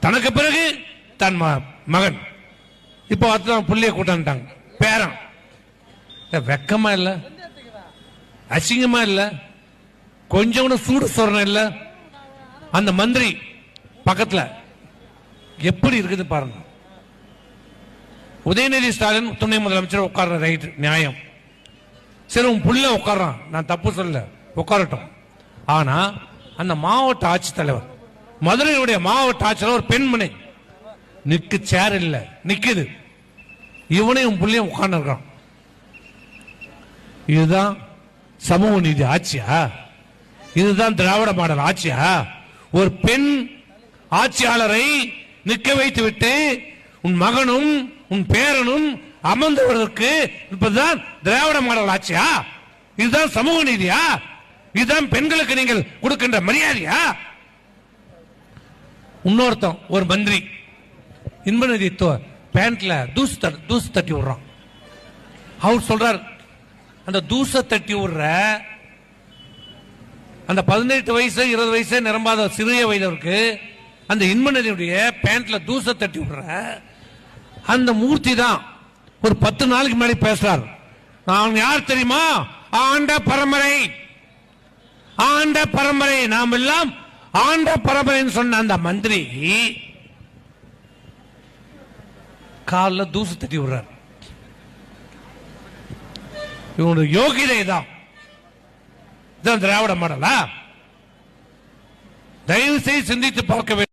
தனக்கு பிறகு தன் மகன். இப்போ அதுதான் புள்ளிய கூட்டான்ட்டாங்க பேரன். வெக்கமா இல்ல, அசிங்கமா இல்ல, கொஞ்சம் கூட சூடு சொரணம் இல்ல. அந்த மந்திரி பக்கத்துல எப்படி இருக்குது பாருங்க. உதயநிதி ஸ்டாலின் துணை முதலமைச்சர் உட்கார்ற ரைட் நியாயம். சரி, உன் புள்ள உட்கார்றான், நான் தப்பு சொல்ல, உட்காரட்டும். ஆனா அந்த மாவட்ட ஆட்சித்தலைவர், மதுரையுடைய மாவட்ட ஆட்சியர் ஒரு பெண்மணி நிக்கு சேர் இல்ல, நிக்குது. இவனையும் புள்ளையும் உட்கார்ந்து இருக்கான். இதுதான் சமூக நீதி ஆட்சியா? இதுதான் திராவிட மாடல் ஆட்சியா? ஒரு பெண் ஆட்சியாளரை நிற்க வைத்து விட்டு உன் மகனும் உன் பேரனும் அமர்ந்தவர்களுக்கு இப்பதான் திராவிட மாடல் ஆட்சியா? இதுதான் சமூக நீதியா? இதுதான் பெண்களுக்கு நீங்கள் கொடுக்கின்ற மரியாதையா? இன்னொருத்தன் ஒரு மந்திரி இன்பநிதி பேண்ட்ல தூசு தட்டி விடுறான். அவர் சொல்றார், அந்த தூச தட்டி விடுற அந்த 18 வயசு 20 வயசு நிரம்பாத சிறிய வயதவருக்கு அந்த இன்பநிதியுடைய பேண்ட்ல தூச தட்டி விடுற அந்த மூர்த்தி தான் ஒரு 10 நாளைக்கு முன்னாடி பேசுறார். நான் யார் தெரியுமா? ஆண்ட பரம்பரை, ஆண்ட பரம்பரை, நாம் எல்லாம் ஆண்ட பரம்பரைன்னு சொன்ன அந்த மந்திரி காலில் தூசு தட்டி விடுறார். இவனுடைய யோகிதை தான் திராவிட மாடலா? தயவு செய்து சிந்தித்து பார்க்க வேண்டும்.